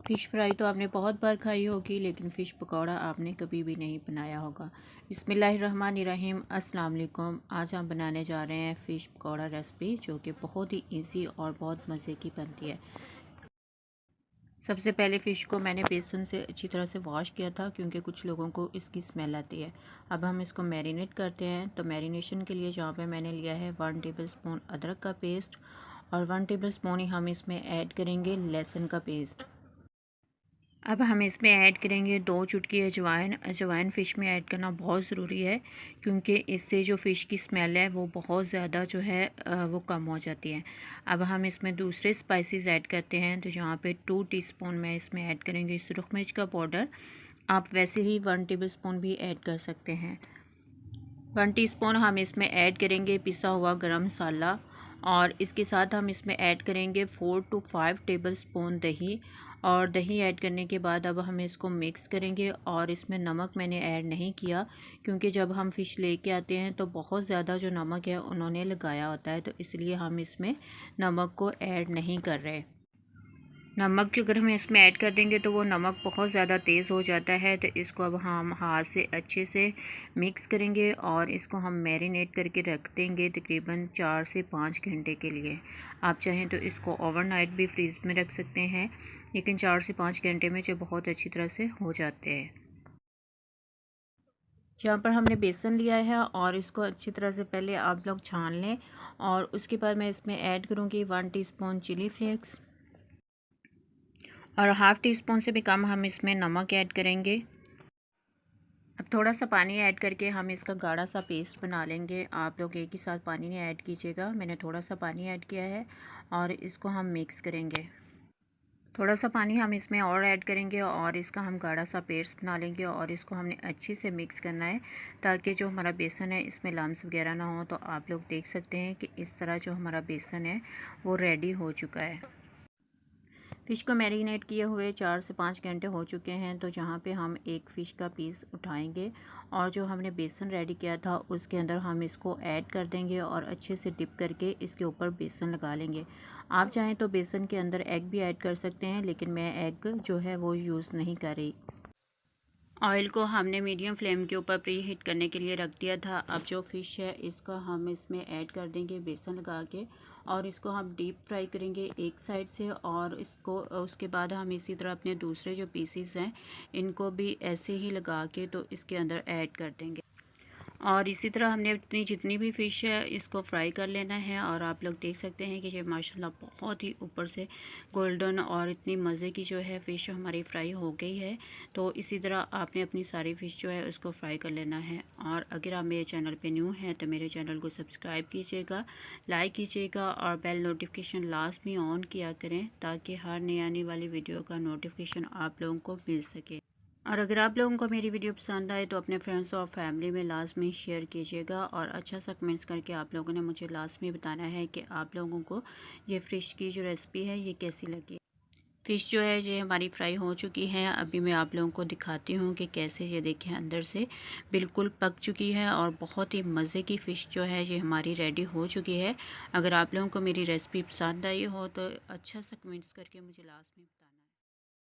Fish fry तो आपने बहुत बार खाई होगी, लेकिन फ़िश पकौड़ा आपने कभी भी नहीं बनाया होगा। बिस्मिल्लाहिर्रहमानिर्रहीम, अस्सलाम वालेकुम। आज हम बनाने जा रहे हैं फ़िश पकौड़ा रेसिपी, जो कि बहुत ही इजी और बहुत मज़े की बनती है। सबसे पहले फ़िश को मैंने बेसन से अच्छी तरह से वॉश किया था, क्योंकि कुछ लोगों को इसकी स्मेल आती है। अब हम इसको मैरिनेट करते हैं। तो मैरिनेशन के लिए यहाँ पे मैंने लिया है 1 टेबलस्पून अदरक का पेस्ट, और 1 टेबलस्पून ही हम इसमें ऐड करेंगे लहसुन का पेस्ट। अब हम इसमें ऐड करेंगे 2 चुटकी अजवाइन। अजवाइन फ़िश में ऐड करना बहुत ज़रूरी है, क्योंकि इससे जो फ़िश की स्मेल है वो बहुत ज़्यादा जो है वो कम हो जाती है। अब हम इसमें दूसरे स्पाइसेस ऐड करते हैं। तो यहाँ पे 2 टीस्पून मैं इसमें ऐड करेंगे सुरख मिर्च का पाउडर। आप वैसे ही 1 टेबलस्पून भी ऐड कर सकते हैं। 1 टीस्पून हम इसमें ऐड करेंगे पिसा हुआ गरम मसाला, और इसके साथ हम इसमें ऐड करेंगे 4 to 5 टेबलस्पून दही। और दही ऐड करने के बाद अब हम इसको मिक्स करेंगे। और इसमें नमक मैंने ऐड नहीं किया, क्योंकि जब हम फ़िश लेके आते हैं तो बहुत ज़्यादा जो नमक है उन्होंने लगाया होता है, तो इसलिए हम इसमें नमक को ऐड नहीं कर रहे। नमक जो अगर हम इसमें ऐड कर देंगे तो वो नमक बहुत ज़्यादा तेज़ हो जाता है। तो इसको अब हम हाथ से अच्छे से मिक्स करेंगे, और इसको हम मैरिनेट करके रख देंगे तकरीबन 4 से 5 घंटे के लिए। आप चाहें तो इसको ओवरनाइट भी फ्रीज़ में रख सकते हैं, लेकिन 4 से 5 घंटे में जो बहुत अच्छी तरह से हो जाते हैं। यहाँ पर हमने बेसन लिया है, और इसको अच्छी तरह से पहले आप लोग छान लें। और उसके बाद मैं इसमें ऐड करूँगी 1 टीस्पून चिली फ्लेक्स, और हाफ़ टी स्पून से भी कम हम इसमें नमक ऐड करेंगे। अब थोड़ा सा पानी ऐड करके हम इसका गाढ़ा सा पेस्ट बना लेंगे। आप लोग एक ही साथ पानी नहीं ऐड कीजिएगा, मैंने थोड़ा सा पानी ऐड किया है। और इसको हम मिक्स करेंगे। थोड़ा सा पानी हम इसमें और ऐड करेंगे, और इसका हम गाढ़ा सा पेस्ट बना लेंगे। और इसको हमने अच्छे से मिक्स करना है, ताकि जो हमारा बेसन है इसमें लम्स वगैरह ना हो। तो आप लोग देख सकते हैं कि इस तरह जो हमारा बेसन है वो रेडी हो चुका है। फ़िश को मैरिनेट किए हुए 4 से 5 घंटे हो चुके हैं। तो जहाँ पे हम एक फ़िश का पीस उठाएंगे, और जो हमने बेसन रेडी किया था उसके अंदर हम इसको ऐड कर देंगे, और अच्छे से डिप करके इसके ऊपर बेसन लगा लेंगे। आप चाहें तो बेसन के अंदर एग भी ऐड कर सकते हैं, लेकिन मैं एग जो है वो यूज़ नहीं कर रही। ऑयल को हमने मीडियम फ्लेम के ऊपर प्री हीट करने के लिए रख दिया था। अब जो फ़िश है इसका हम इसमें ऐड कर देंगे बेसन लगा के, और इसको हम डीप फ्राई करेंगे एक साइड से। और इसको उसके बाद हम इसी तरह अपने दूसरे जो पीसीस हैं इनको भी ऐसे ही लगा के तो इसके अंदर ऐड कर देंगे। और इसी तरह हमने अपनी जितनी भी फ़िश है इसको फ्राई कर लेना है। और आप लोग देख सकते हैं कि ये माशाल्लाह बहुत ही ऊपर से गोल्डन और इतनी मज़े की जो है फ़िश हमारी फ्राई हो गई है। तो इसी तरह आपने अपनी सारी फ़िश जो है उसको फ्राई कर लेना है। और अगर आप मेरे चैनल पे न्यू हैं तो मेरे चैनल को सब्सक्राइब कीजिएगा, लाइक कीजिएगा, और बेल नोटिफिकेशन लास्ट में ऑन किया करें, ताकि हर नई आने वाली वीडियो का नोटिफिकेशन आप लोगों को मिल सके। और अगर आप लोगों को मेरी वीडियो पसंद आए तो अपने फ्रेंड्स और फैमिली में लास्ट में शेयर कीजिएगा, और अच्छा सा कमेंट्स करके आप लोगों ने मुझे लास्ट में बताना है कि आप लोगों को ये फ़िश की जो रेसिपी है ये कैसी लगी। फ़िश जो है ये हमारी फ्राई हो चुकी है। अभी मैं आप लोगों को दिखाती हूँ कि कैसे ये देखें अंदर से बिल्कुल पक चुकी है, और बहुत ही मज़े की फ़िश जो है ये हमारी रेडी हो चुकी है। अगर आप लोगों को मेरी रेसिपी पसंद आई हो तो अच्छा सा कमेंट्स करके मुझे लास्ट में बताएं।